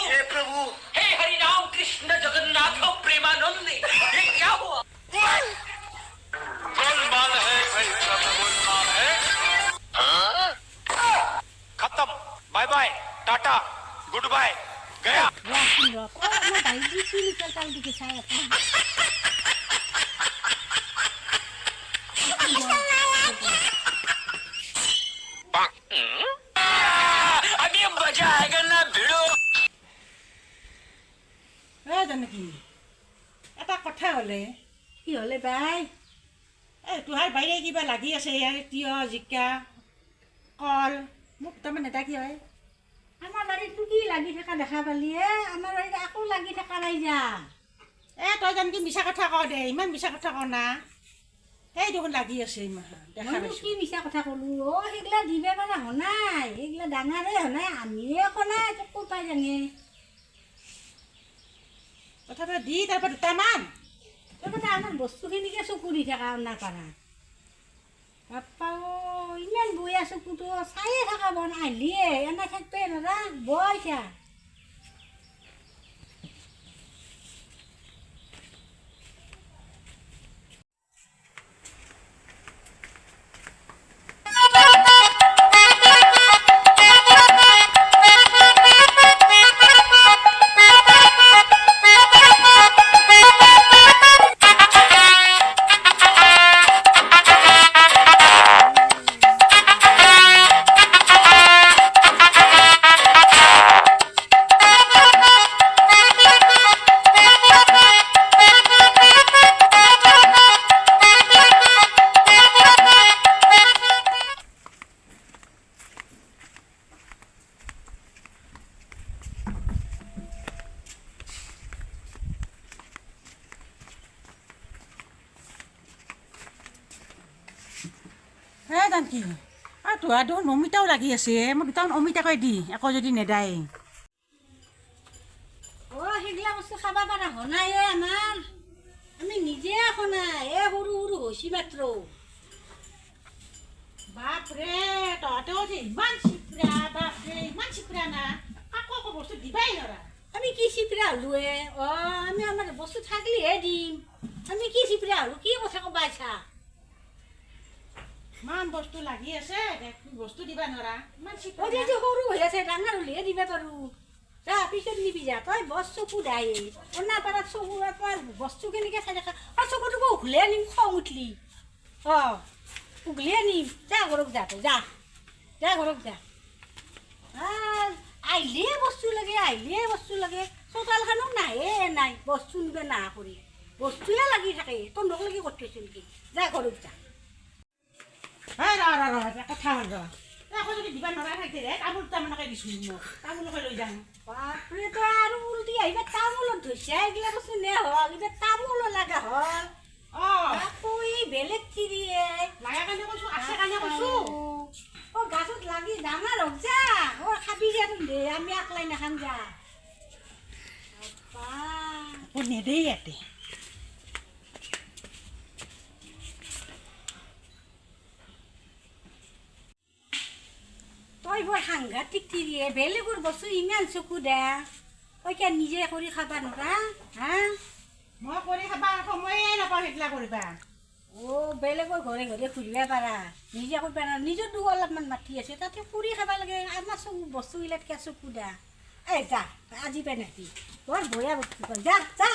हे प्रभु हे हरि राम कृष्ण जगन्नाथ प्रेमानंद ये क्या हुआ गोलमाल है भाई सब गोलमाल है खत्म bye bye tata good bye गया अभी मजा आएगा ना भिड़ो জানকি এটা কথা হলে কি হলে বাই তোহাৰ বাইৰে কিবা লাগি আছে ইয়াৰ তিয়হ জিকা কল মোক তাৰমানে এটা কি হয় আমাৰ বাৰীত কি লাগি থকা দেখা পালি আমাৰ বাৰীত একো লাগি থকা নাই যা তই জানকি মিছা কথা কওঁ দে ইমান মিছা কথা কওঁ না সেই দেখোন লাগি আছে ইমান দেখা মই পাইছোঁ কি মিছা কথা ক'লো সেইগিলা দিবে মানে হনাই সেইগিলা ডাঙৰে হনাই আমিয়ে কনাই ক'ত পাই জানে তথাপি দি তাৰপৰা দুটামান তথাপি আমাৰ বস্তুখিনিকে চকু দি থকা নাপাৰা বাপ্পা ইমান বৈ চকুটো চায়ে থকা বন আহিলিয়ে এনে থাকবে নৰা বইছা জানকি তোহাৰ দেখোন অমিতাও লাগি আছে মোক দুটামান অমিতাকৈ দি একো যদি নেদায় সেইগিলা বস্তু খাব পাৰা হনাই আমাৰ আমি নিজে খনাই সৰু সৰু হৈছি মাত্ৰ বাপৰে তহঁতেও যে ইমান চিপৰা বাপৰে ইমান চিপৰা না কাকো একো বস্তু দিবাই নৰা আমি কি চিপৰা হলো আমি আমাৰ বস্তু থাকিলেহে দিম আমি কি চিপৰা হলো কি কথা কবাইছা ইমান বস্তু লাগি আছে বস্তু দিবা নৰা ইমান চিপৰা সৰু হৈ আছে ডাঙৰ হলেহে দিবা পাৰো যা পিছত নিবি যা তই বছ চকু দায়ে অনা পাৰাত চকু তই বস্তু কেনেকৈ চাই দেখা চকুটোকো উঘলে নিম খং উঠলি উঘলে নিম যা ঘৰক যা তই যা যা ঘৰক যা আহিলে বস্তু লাগে চোতালখনক নাহে নাই বস্তু নিব নাহা কৰি বস্তুৱে লাগি থাকে তন্দক লাগি কৰি থৈছে নেকি যা ঘৰক যা কথা হ'ল আকৌ যদি দিবা নৰা থাকে তামোল দুটামানকে দিছোঁ মোক তামোলকে লৈ যাম বাপৰে তই আৰু উলটি আহিবা তামোলত ধৰিছে এইগিলা বস্তু নে হল এতিয়া তামোল লগা হল আকৌ এই বেলেগ চিৰিয়ে লাগা কাৰণে কৈছোঁ আছে কাৰণে কৈছোঁ গাছত লাগি ডাঙৰ হওক যা খাবি যা দে আমি আকলাই নাখাম যা নেদেই ইয়াতে তই বৰ সাংঘাতিক তিৰিয়ে বেলেগৰ বস্তু ইমান চকু দে তই কিয় নিজে কৰি খাবা নৰা মই কৰি খাবা সময়ে নাপাওঁ সেইগিলা কৰিবা বেলেগৰ ঘৰে ঘৰে ফুৰিব পাৰা নিজে কৰিব পাৰা নিজৰ দুখ অলপমান মাটি আছে তাতে ফুৰি খাব লাগে আমাৰ চকু বস্তুবিলাক কিয় চকু দে যা আজি পাই নাকি বৰ বঢ়িয়া বস্তু যা যা